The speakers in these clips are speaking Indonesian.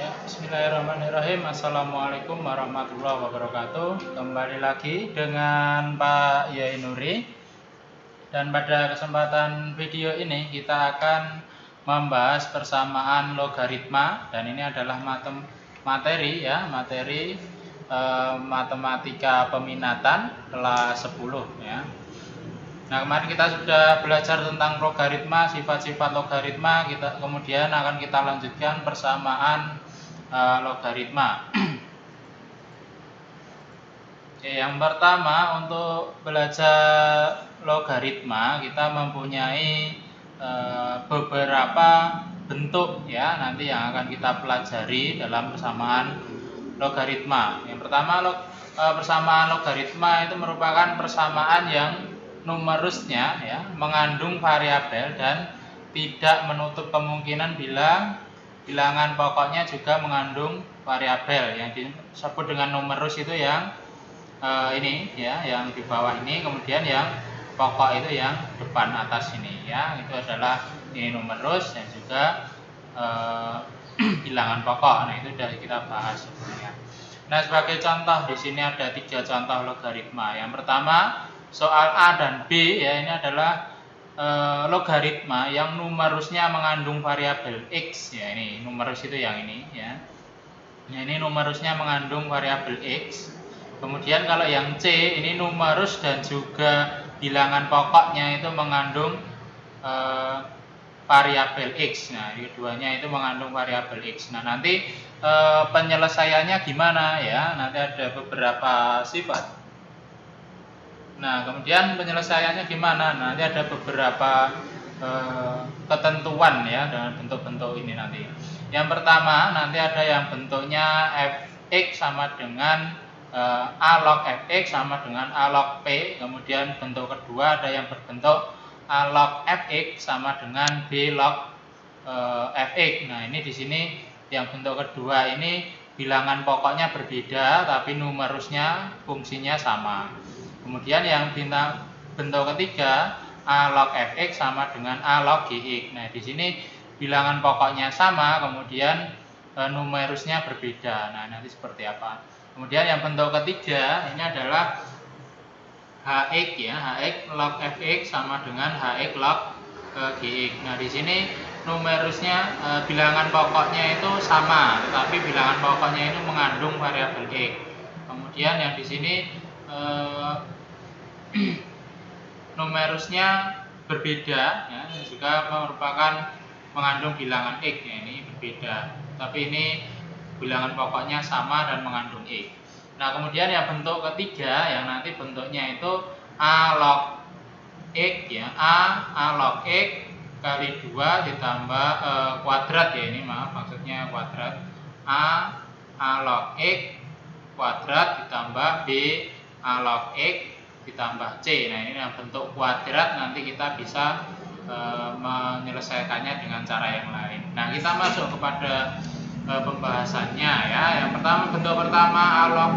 Ya, bismillahirrahmanirrahim. Assalamualaikum warahmatullahi wabarakatuh. Kembali lagi dengan Pak Yai Nuri. Dan pada kesempatan video ini kita akan membahas persamaan logaritma. Dan ini adalah materi matematika peminatan kelas 10 ya. Nah, kemarin kita sudah belajar tentang logaritma, sifat-sifat logaritma. Kemudian akan kita lanjutkan persamaan logaritma. Oke, yang pertama untuk belajar logaritma kita mempunyai beberapa bentuk ya nanti yang akan kita pelajari dalam persamaan logaritma. Yang pertama persamaan logaritma itu merupakan persamaan yang numerusnya ya mengandung variabel dan tidak menutup kemungkinan bilangan pokoknya juga mengandung variabel. Yang disebut dengan numerus itu yang ini ya, yang di bawah ini, kemudian yang pokok itu yang depan atas ini ya, itu adalah ini numerus dan juga bilangan pokok. Nah, itu sudah kita bahas sebelumnya. Nah, sebagai contoh di sini ada 3 contoh logaritma. Yang pertama soal A dan B ya, ini adalah logaritma yang numerusnya mengandung variabel X ya, ini numerus itu yang ini ya. Nah, ini numerusnya mengandung variabel X. Kemudian kalau yang C ini numerus dan juga bilangan pokoknya itu mengandung variabel X. Nah, keduanya itu mengandung variabel X. Nah, nanti penyelesaiannya gimana ya? Nanti ada beberapa sifat. Nah, kemudian penyelesaiannya gimana? Nanti ada beberapa ketentuan ya dengan bentuk-bentuk ini nanti. Yang pertama nanti ada yang bentuknya fx sama dengan a log fx sama dengan a log p. Kemudian bentuk kedua ada yang berbentuk a log fx sama dengan b log fx. Nah, ini di sini yang bentuk kedua ini bilangan pokoknya berbeda tapi numerusnya fungsinya sama. Kemudian yang bentuk ketiga a log fx sama dengan a log gx. Nah, di sini bilangan pokoknya sama, kemudian numerusnya berbeda. Nah, nanti seperti apa? Kemudian yang bentuk ketiga ini adalah hx ya, hx log fx sama dengan hx log gx. Nah, di sini numerusnya bilangan pokoknya itu sama, tetapi bilangan pokoknya itu mengandung variabel x. Kemudian yang di sini numerusnya berbeda ya, juga merupakan mengandung bilangan x ya, ini berbeda. Tapi ini bilangan pokoknya sama dan mengandung x. Nah, kemudian yang bentuk ketiga yang nanti bentuknya itu a log x ya, a log x kali 2 ditambah kuadrat ya, ini maksudnya kuadrat a log x kuadrat ditambah b a log x ditambah c. Nah, ini yang bentuk kuadrat nanti kita bisa menyelesaikannya dengan cara yang lain. Nah, kita masuk kepada pembahasannya ya. Yang pertama, bentuk pertama a log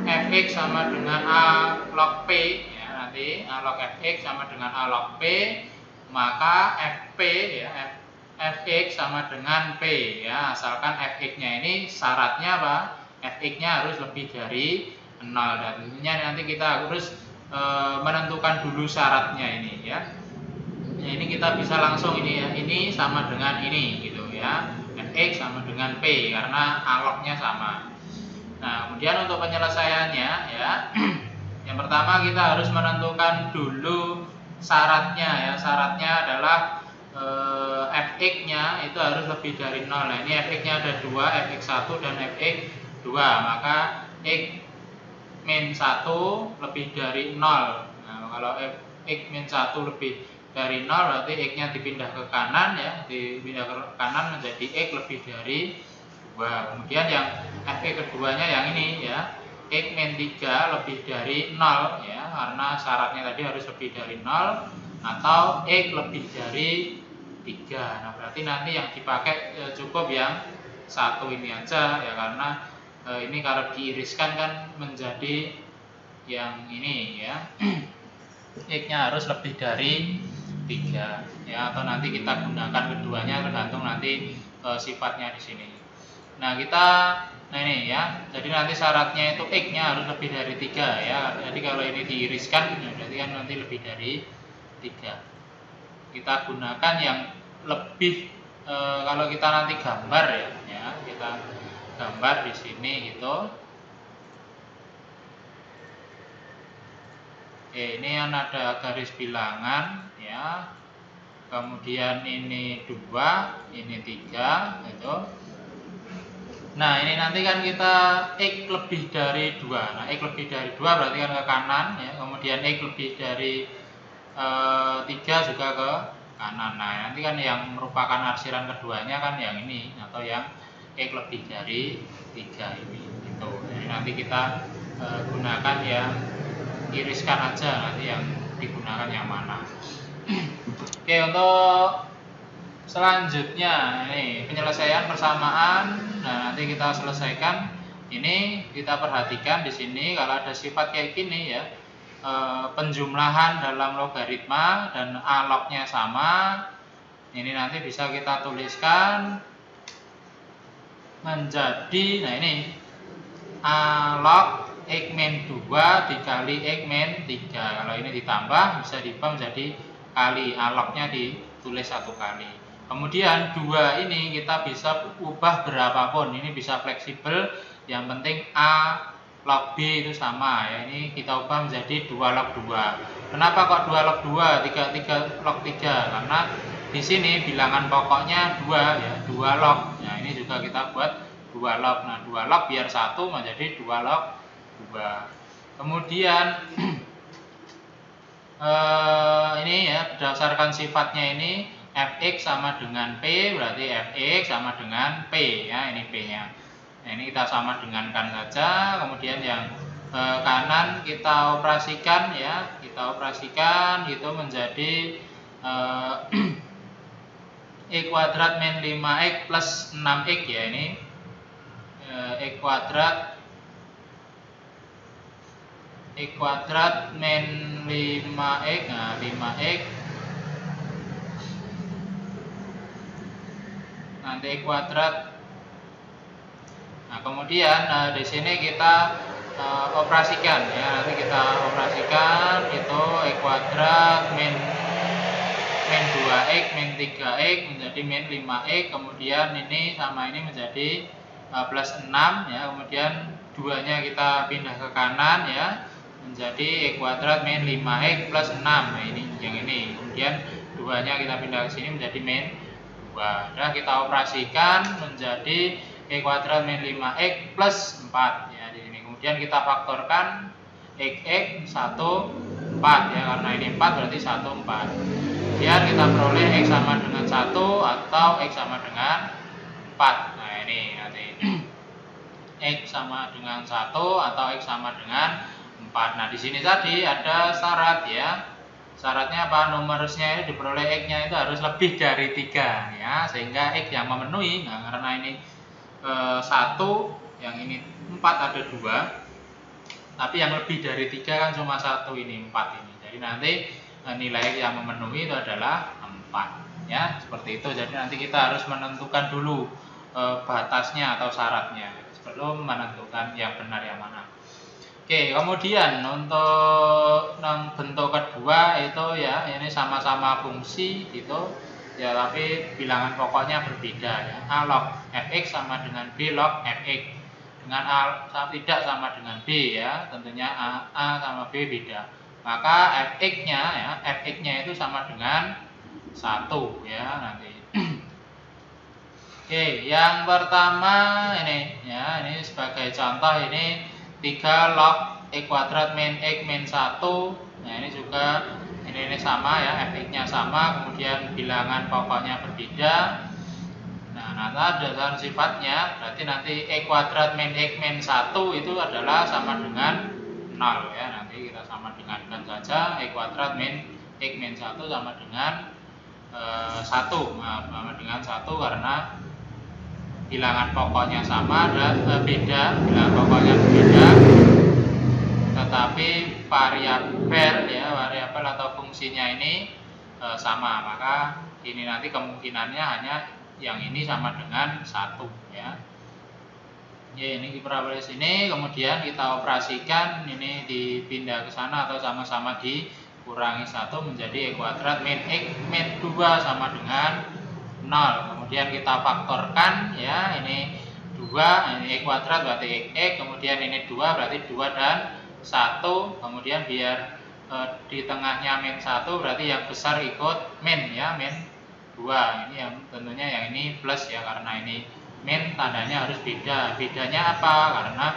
fx sama dengan a log p ya, nanti a log fx sama dengan a log p, maka fp ya, fx sama dengan p ya, asalkan fx-nya ini syaratnya apa? Fx-nya harus lebih dari 0, dan tentunya nanti kita harus menentukan dulu syaratnya ini ya. Nah, ini kita bisa langsung ini ya, ini sama dengan ini gitu ya, fx sama dengan p karena alognya sama. Nah, kemudian untuk penyelesaiannya ya, yang pertama kita harus menentukan dulu syaratnya ya. Syaratnya adalah fx-nya itu harus lebih dari 0. Nah, ini fx-nya ada 2, fx1 dan fx2, maka x min 1 lebih dari 0. Nah, kalau x min 1 lebih dari 0 berarti x-nya dipindah ke kanan ya, dipindah ke kanan menjadi x lebih dari 2. Kemudian yang fx keduanya yang ini ya, x min 3 lebih dari 0 ya, karena syaratnya tadi harus lebih dari 0 atau x lebih dari 3. Nah, berarti nanti yang dipakai cukup yang satu ini aja ya, karena ini kalau diiriskan kan menjadi yang ini ya, x-nya harus lebih dari 3 ya, atau nanti kita gunakan keduanya tergantung nanti sifatnya di sini. Nah ini ya, jadi nanti syaratnya itu X-nya harus lebih dari 3 ya. Jadi kalau ini diiriskan, ya berarti kan nanti lebih dari 3. Kita gunakan yang lebih kalau kita nanti gambar ya, kita gambar di sini gitu. Oke, ini kan ada garis bilangan ya. Kemudian ini 2, ini 3 gitu. Nah, ini nanti kan kita X lebih dari 2. Nah, X lebih dari 2 berarti kan ke kanan ya. Kemudian X lebih dari 3 juga ke kanan. Nah, nanti kan yang merupakan arsiran keduanya kan yang ini atau yang X lebih dari 3 ini gitu. Jadi nanti kita gunakan yang iriskan aja, nanti yang digunakan yang mana. Oke, untuk selanjutnya ini penyelesaian persamaan. Nah, nanti kita selesaikan. Ini kita perhatikan di sini kalau ada sifat kayak gini ya, penjumlahan dalam logaritma dan A log-nya sama. Ini nanti bisa kita tuliskan menjadi, nah ini A log X min 2 dikali X min 3. Kalau ini ditambah bisa diubah menjadi kali, A log-nya ditulis 1 kali. Kemudian 2 ini kita bisa ubah berapapun, ini bisa fleksibel, yang penting A log B itu sama ya. Ini kita ubah menjadi 2 log 2. Kenapa kok 2 log 2, 3 log 3? Karena di sini bilangan pokoknya 2 ya, 2 log. Nah, ini juga kita buat 2 log. Nah, 2 log biar 1 menjadi 2 log 2. Kemudian ini ya, berdasarkan sifatnya ini Fx sama dengan P, berarti Fx sama dengan P ya, ini P-nya. Nah, ini kita sama dengankan saja. Kemudian yang kanan kita operasikan ya, kita operasikan gitu menjadi X kuadrat min 5x plus 6x ya, ini X kuadrat min 5x, nah 5x nanti X kuadrat. Nah, kemudian di sini kita operasikan ya, nanti kita operasikan itu X kuadrat min 2x min 3x menjadi min 5x, kemudian ini sama ini menjadi plus 6 ya, kemudian 2 nya kita pindah ke kanan ya, menjadi X kuadrat min 5x plus 6. Nah, ini yang ini. Kemudian 2 nya kita pindah ke sini menjadi min 2. Nah, kita operasikan menjadi X kuadrat min 5x plus 4 ya di sini. Kemudian kita faktorkan x 1 4 ya, karena ini 4 berarti 1 4. Kemudian kita peroleh x sama dengan 1 atau x sama dengan 4. Nah, ini nanti x sama dengan 1 atau x sama dengan 4. Nah, di sini tadi ada syarat ya. Syaratnya apa? Numerusnya ini diperoleh x-nya itu harus lebih dari 3 ya, sehingga x yang memenuhi. Nah, karena ini 1, yang ini 4 ada 2. Tapi yang lebih dari 3 kan cuma 1, ini 4 ini. Jadi nanti nilai x yang memenuhi itu adalah 4 ya, seperti itu. Jadi nanti kita harus menentukan dulu batasnya atau syaratnya sebelum menentukan yang benar yang mana. Oke, kemudian untuk bentuk kedua itu ya, ini sama-sama fungsi gitu ya, tapi bilangan pokoknya berbeda ya. A log fx sama dengan b log fx. Dengan A tidak sama dengan B ya, tentunya A sama B beda. Maka fx-nya ya, fx-nya itu sama dengan 1 ya nanti. Oke, yang pertama ini ya, ini sebagai contoh ini 3 log x kuadrat min x min 1. Nah, ini juga ini sama ya, fx-nya sama, kemudian bilangan pokoknya berbeda. Nah, berdasarkan sifatnya berarti nanti x kuadrat min x min 1 itu adalah sama dengan 0 ya. Nanti kita sama dengankan saja x kuadrat min x min 1 sama dengan 1. Nah, sama dengan 1 karena bilangan pokoknya sama dan beda, bilangan pokoknya berbeda. Tetapi variabel atau fungsinya ini sama, maka ini nanti kemungkinannya hanya yang ini sama dengan 1 ya. Ya, ini parabola sini, kemudian kita operasikan, ini dipindah ke sana atau sama-sama dikurangi 1 menjadi E kuadrat min X min 2 sama dengan 0. Kemudian kita faktorkan, ya, ini 2, ini E kuadrat berarti X, kemudian ini 2 berarti 2 dan 1, kemudian biar di tengahnya min 1 berarti yang besar ikut min, ya, min 2. Ini yang tentunya yang ini plus, ya, karena ini min tandanya harus beda. Bedanya apa? Karena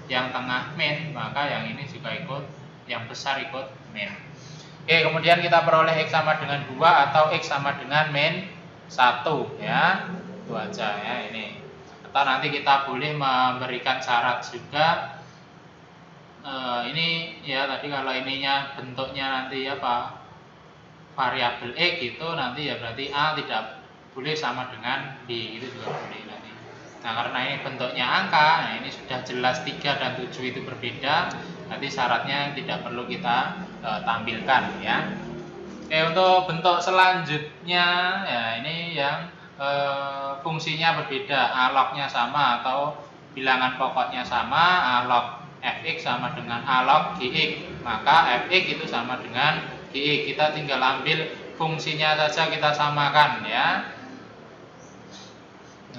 yang tengah min, maka yang ini juga ikut, yang besar ikut min. Oke, kemudian kita peroleh X sama dengan 2 atau X sama dengan min 1, ya. Itu aja, ya, ini. Atau nanti kita boleh memberikan syarat juga. Ini, ya, tadi kalau ininya bentuknya nanti apa? Variabel X itu nanti, ya, berarti A tidak boleh sama dengan B, itu juga boleh nanti. Nah, karena ini bentuknya angka, nah ini sudah jelas 3 dan 7 itu berbeda, nanti syaratnya tidak perlu kita tampilkan, ya. Oke, untuk bentuk selanjutnya, ya, ini yang fungsinya berbeda, A log-nya sama atau bilangan pokoknya sama, A log Fx sama dengan A log Gx, maka Fx itu sama dengan Gx. Kita tinggal ambil fungsinya saja kita samakan, ya.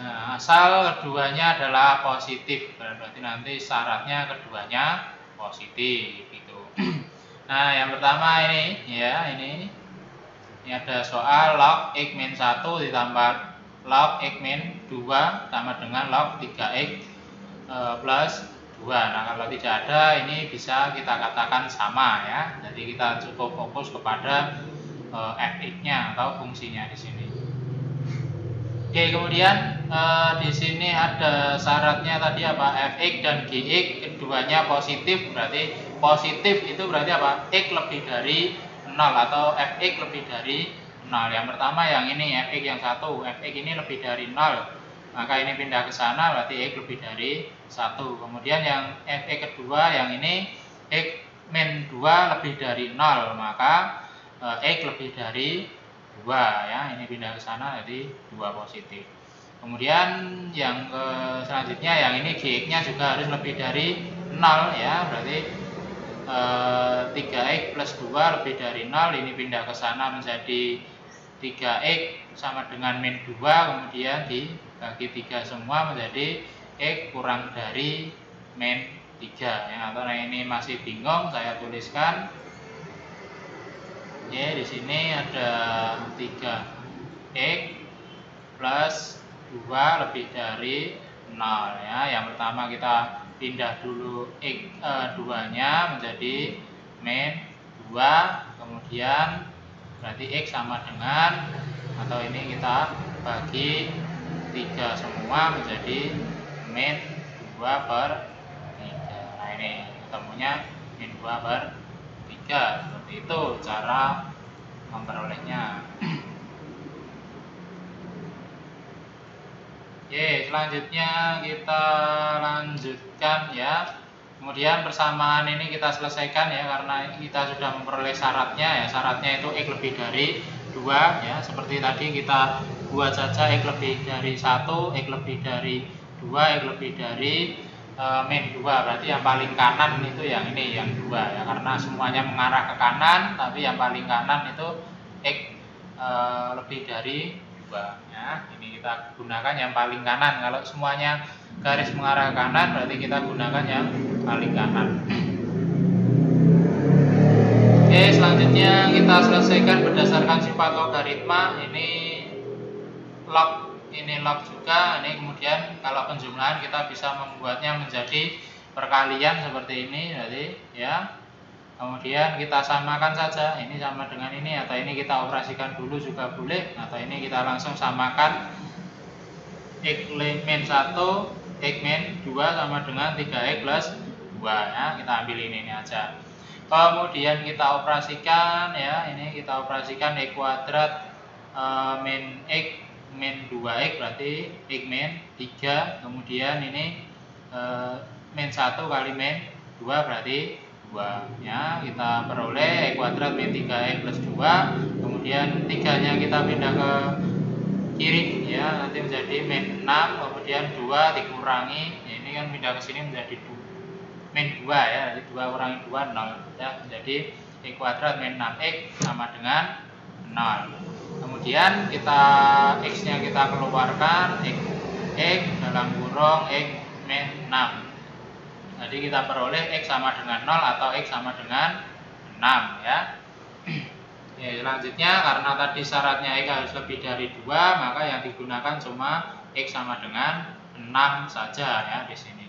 Nah, asal keduanya adalah positif, berarti nanti syaratnya keduanya positif, gitu. Nah, yang pertama ini, ya, ini ada soal log X min 1 ditambah log X min 2 sama dengan log 3X plus 2. Nah, kalau tidak ada, ini bisa kita katakan sama, ya. Jadi kita cukup fokus kepada Fx-nya atau fungsinya di sini. Oke, kemudian di sini ada syaratnya tadi apa? Fx dan Gx keduanya positif, berarti positif itu berarti apa? X lebih dari 0 atau Fx lebih dari 0. Yang pertama yang ini Fx yang 1, Fx ini lebih dari 0. Maka ini pindah ke sana berarti X lebih dari 1. Kemudian yang Fx kedua yang ini X min 2 lebih dari 0, maka X lebih dari 2, ya, ini pindah ke sana jadi 2 positif. Kemudian yang selanjutnya yang ini Gx-nya juga harus lebih dari 0, ya, berarti 3x plus 2 lebih dari 0, ini pindah ke sana menjadi 3x sama dengan min 2, kemudian dibagi 3 semua menjadi x kurang dari min 3, ya. Atau ini masih bingung, saya tuliskan. Ya, di sini ada 3x plus 2 lebih dari 0, ya. Yang pertama kita pindah dulu x 2-nya menjadi min 2, kemudian berarti x sama dengan, atau ini kita bagi 3 semua menjadi min 2 per 3. Nah, ini ketemunya min 2 per 3. Seperti itu cara memperolehnya. Oke, selanjutnya kita lanjutkan, ya. Kemudian persamaan ini kita selesaikan, ya, karena kita sudah memperoleh syaratnya, ya. Syaratnya itu x lebih dari 2, ya. Seperti tadi kita buat saja x lebih dari 1, x lebih dari 2, x lebih dari min 2, berarti yang paling kanan itu yang ini, yang 2, ya, karena semuanya mengarah ke kanan, tapi yang paling kanan itu x lebih dari 2, ya. Ini kita gunakan yang paling kanan. Kalau semuanya garis mengarah ke kanan, berarti kita gunakan yang paling kanan. Oke, selanjutnya kita selesaikan berdasarkan sifat logaritma. Ini log juga. Ini kemudian kalau penjumlahan kita bisa membuatnya menjadi perkalian seperti ini, jadi, ya. Kemudian kita samakan saja, ini sama dengan ini, atau ini kita operasikan dulu juga boleh, atau ini kita langsung samakan x min 1, x min 2 sama dengan 3x plus 2, ya. Kita ambil ini aja. Kemudian kita operasikan, ya, ini kita operasikan x kuadrat min x min 2x berarti x min 3, kemudian ini min 1 kali min 2 berarti 2, ya. Kita peroleh x kuadrat min 3x plus 2, kemudian 3-nya kita pindah ke kiri, ya, nanti menjadi min 6, kemudian 2 dikurangi, ini ini kan pindah ke sini menjadi min 2 ya, jadi 2 kurangi 2 0 ya, menjadi x kuadrat min 6x sama dengan 0. Kemudian kita x-nya kita keluarkan, x dalam kurung x min 6. Jadi kita peroleh x sama dengan 0 atau x sama dengan 6 ya. Ya, selanjutnya karena tadi syaratnya x harus lebih dari 2, maka yang digunakan cuma x sama dengan 6 saja ya di sini.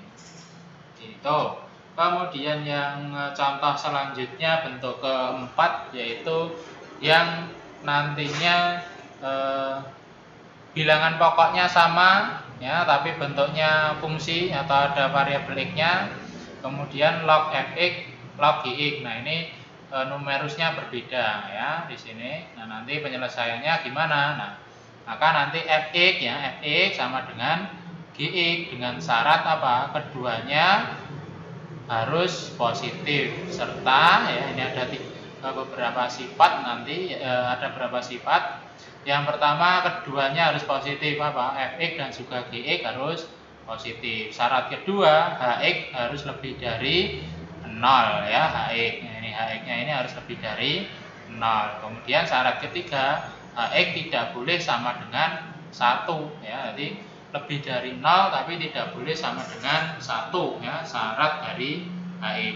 Itu. Kemudian yang contoh selanjutnya bentuk keempat, yaitu yang nantinya bilangan pokoknya sama ya, tapi bentuknya fungsi atau ada variabel x-nya, kemudian log fx, log gx. Nah, ini numerusnya berbeda ya di sini. Nah, nanti penyelesaiannya gimana? Nah, maka nanti fx ya, fx sama dengan gx dengan syarat apa? Keduanya harus positif serta ya, ini ada beberapa sifat, nanti ada beberapa sifat. Yang pertama, keduanya harus positif apa? Fx dan juga gx harus positif. Syarat kedua, hx harus lebih dari 0 ya, hx. Nah, ini hx-nya ini harus lebih dari 0. Kemudian syarat ketiga, hx tidak boleh sama dengan 1 ya. Jadi lebih dari 0 tapi tidak boleh sama dengan 1 ya, syarat dari hx.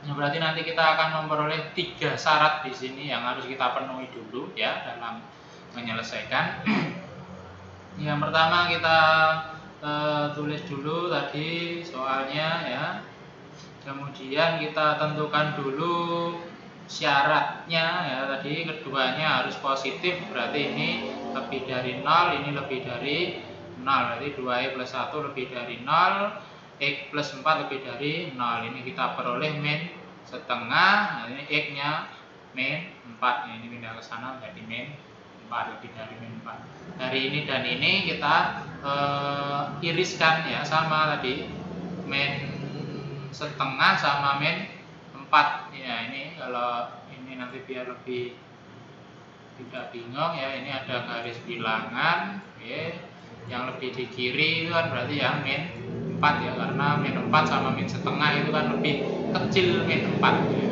Nah, berarti nanti kita akan memperoleh 3 syarat di sini yang harus kita penuhi dulu ya dalam menyelesaikan. Yang pertama kita tulis dulu tadi soalnya ya. Kemudian kita tentukan dulu syaratnya ya, tadi keduanya harus positif, berarti ini lebih dari 0, ini lebih dari 0, berarti 2x plus 1 lebih dari 0, x plus 4 lebih dari 0. Ini kita peroleh min setengah. Nah, ini x nya min 4, ini pindah ke sana menjadi min 4, lebih dari min 4. Dari ini dan ini kita iriskan ya, sama tadi min setengah sama min 4 ya. Ini kalau ini nanti biar lebih tidak bingung ya, ini ada garis bilangan oke. Yang lebih di kiri itu kan berarti ya min 4 ya, karena min 4 sama min setengah itu kan lebih kecil min 4 ya.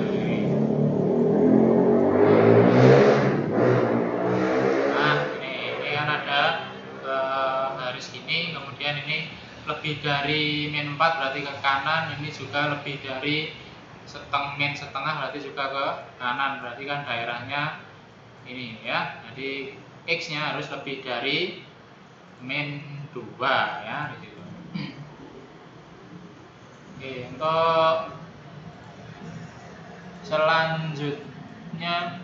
Nah, ini kan ada garis ini, kemudian ini lebih dari min 4 berarti ke kanan, ini juga lebih dari min setengah berarti juga ke kanan, berarti kan daerahnya ini ya. Jadi x nya harus lebih dari min 2 ya di situ. Oke, untuk selanjutnya,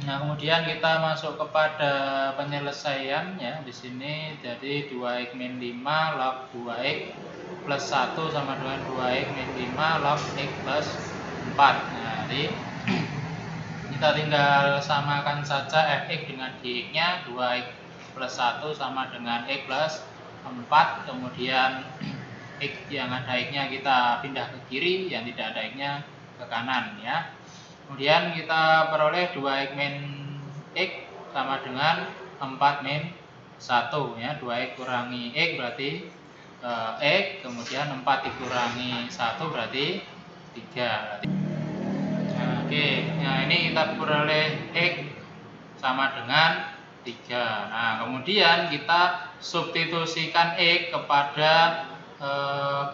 nah kemudian kita masuk kepada penyelesaian ya di sini. Jadi 2x min 5 log 2x plus 1 sama dengan 2x min 5 log x plus 4. Nah, jadi kita tinggal samakan saja fx dengan gx-nya. 2x plus 1 sama dengan x plus 4. Kemudian x yang ada x-nya kita pindah ke kiri, yang tidak ada x-nya ke kanan ya. Kemudian kita peroleh 2x min x sama dengan 4 min 1 ya. 2x kurangi x berarti x, kemudian 4 dikurangi 1 berarti 3. Nah, oke, nah ini kita peroleh x sama dengan 3. Nah, kemudian kita substitusikan x kepada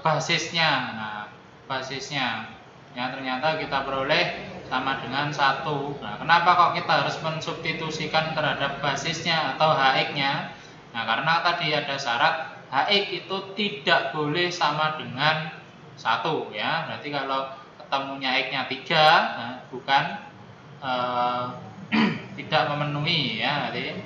basisnya. Nah, basisnya ya ternyata kita peroleh sama dengan 1. Nah, kenapa kok kita harus mensubstitusikan terhadap basisnya atau hx-nya? Nah, karena tadi ada syarat hx itu tidak boleh sama dengan 1 ya. Berarti kalau ketemunya x-nya 3, nah, bukan tidak memenuhi ya. Jadi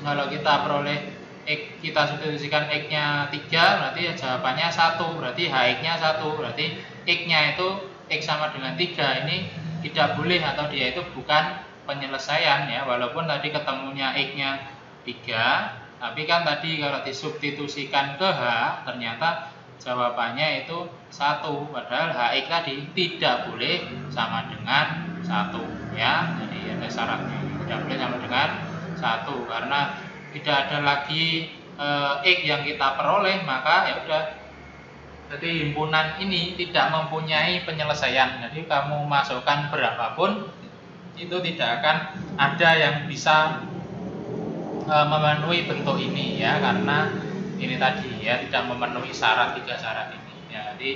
kalau kita peroleh x, kita substitusikan x-nya 3, berarti ya jawabannya 1, berarti hx-nya 1, berarti x-nya itu x sama dengan 3, ini tidak boleh atau dia itu bukan penyelesaian ya. Walaupun tadi ketemunya x-nya 3, tapi kan tadi kalau disubstitusikan ke h ternyata jawabannya itu 1, padahal hx tadi tidak boleh sama dengan 1 ya. Jadi ada syaratnya tidak boleh sama dengan 1 karena tidak ada lagi X yang kita peroleh, maka ya udah, jadi himpunan ini tidak mempunyai penyelesaian. Jadi kamu masukkan berapapun itu tidak akan ada yang bisa memenuhi bentuk ini ya, karena ini tadi ya tidak memenuhi syarat, 3 syarat ini ya. Jadi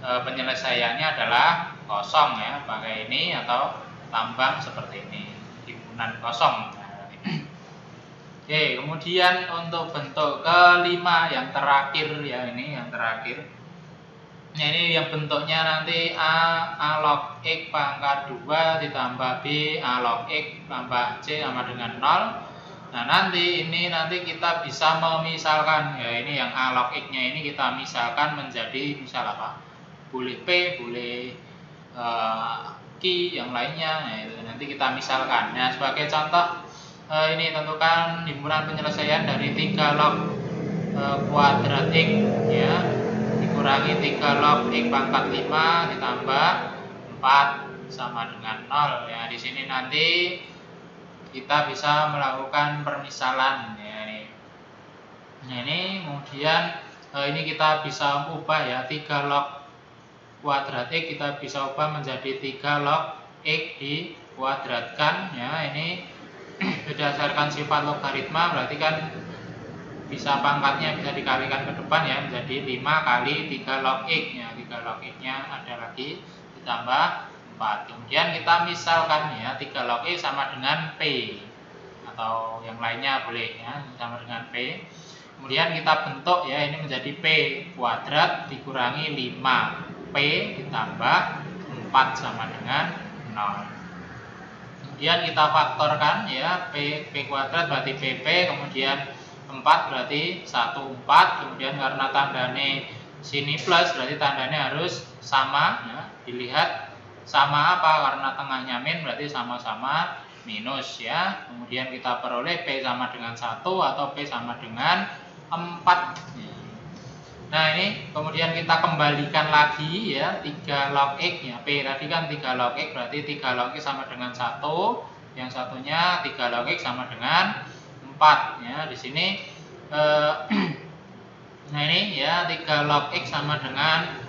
penyelesaiannya adalah kosong ya, pakai ini atau tambang seperti ini, himpunan kosong. Oke, kemudian untuk bentuk kelima yang terakhir ya, ini yang terakhir. Nah, ini yang bentuknya nanti A log X pangkat 2 ditambah B A log X tambah C sama dengan 0. Nah, nanti kita bisa memisalkan ya, ini yang A log X-nya ini kita misalkan menjadi misal apa? Boleh P, boleh Q yang lainnya. Nah, itu nanti kita misalkan. Nah, sebagai contoh ini tentukan himpunan penyelesaian dari 3 log kuadrat X ya, dikurangi 3 log X pangkat 5 ditambah 4 sama dengan 0 ya. Di sini nanti kita bisa melakukan permisalan ya ini. Nah, ini kemudian ini kita bisa ubah ya, 3 log kuadrat X kita bisa ubah menjadi 3 log X dikuadratkan ya. Ini berdasarkan sifat logaritma berarti kan bisa pangkatnya bisa dikalikan ke depan ya, menjadi 5 kali 3 log X ya. 3 log X nya ada lagi ditambah 4. Kemudian kita misalkan ya, 3 log X sama dengan P atau yang lainnya boleh ya, sama dengan P. Kemudian kita bentuk ya, ini menjadi P kuadrat dikurangi 5 P ditambah 4 sama dengan 0. Kemudian kita faktorkan ya, P kuadrat berarti PP, kemudian 4 berarti 1 4, kemudian karena tandanya sini plus berarti tandanya harus sama ya. Dilihat sama apa, karena tengahnya min berarti sama-sama minus ya. Kemudian kita peroleh P sama dengan 1 atau P sama dengan 4 ya. Nah, ini kemudian kita kembalikan lagi ya, 3 log X ya, P tadi kan 3 log X berarti 3 log X sama dengan 1, yang satunya 3 log X sama dengan 4 ya. Di sini nah ini ya, 3 log X sama dengan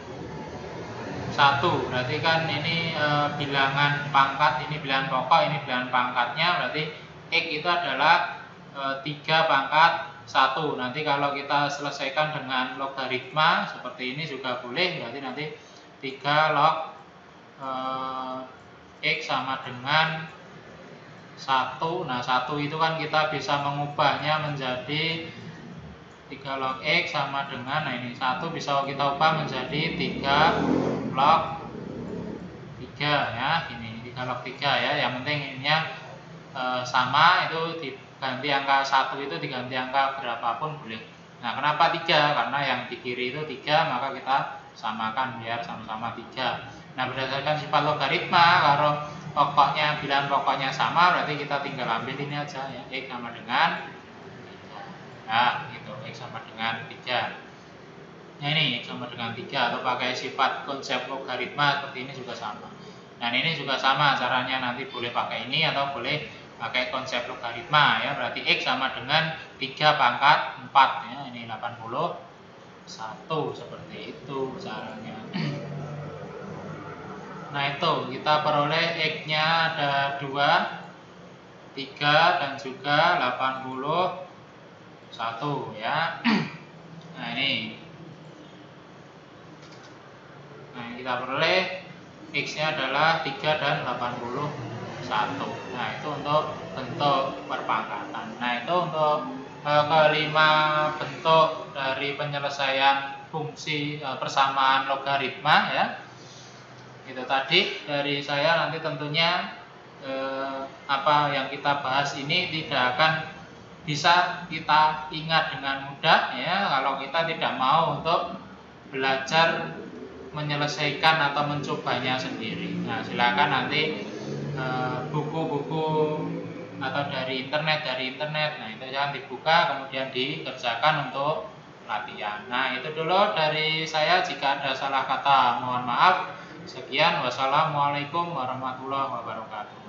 1 berarti kan ini bilangan pangkat, ini bilangan pokok, ini bilangan pangkatnya, berarti X itu adalah 3 pangkat 1. Nanti kalau kita selesaikan dengan logaritma seperti ini juga boleh, berarti nanti 3 log X sama dengan 1. Nah, 1 itu kan kita bisa mengubahnya menjadi 3 log X sama dengan, nah ini 1 bisa kita ubah menjadi 3 log 3 ya, ini 3 log 3 ya. Yang penting ininya sama, itu diganti angka 1 itu diganti angka berapapun boleh. Nah, kenapa 3? Karena yang di kiri itu 3, maka kita samakan biar sama-sama 3. Nah, berdasarkan sifat logaritma, kalau pokoknya bilangan pokoknya sama, berarti kita tinggal ambil ini aja ya, X sama dengan 3. Nah, gitu, X sama dengan 3. Nah, ini X sama dengan 3, atau pakai sifat konsep logaritma seperti ini juga sama. Dan ini juga sama caranya, nanti boleh pakai ini atau boleh pakai konsep logaritma ya, berarti X sama dengan 3 pangkat 4 ya, ini 81 seperti itu caranya. Nah, itu kita peroleh X-nya ada 2, 3 dan juga 81 ya. Nah, ini. Nah, kita peroleh X-nya adalah 3 dan 81. Nah, itu untuk bentuk perpangkatan. Nah, itu untuk kelima bentuk dari penyelesaian fungsi persamaan logaritma ya. Itu tadi dari saya. Nanti tentunya apa yang kita bahas ini tidak akan bisa kita ingat dengan mudah ya, kalau kita tidak mau untuk belajar menyelesaikan atau mencobanya sendiri. Nah, silakan nanti buku-buku atau dari internet, nah itu jangan dibuka kemudian dikerjakan untuk latihan. Nah, itu dulu dari saya, jika ada salah kata mohon maaf. Sekian, wassalamualaikum warahmatullahi wabarakatuh.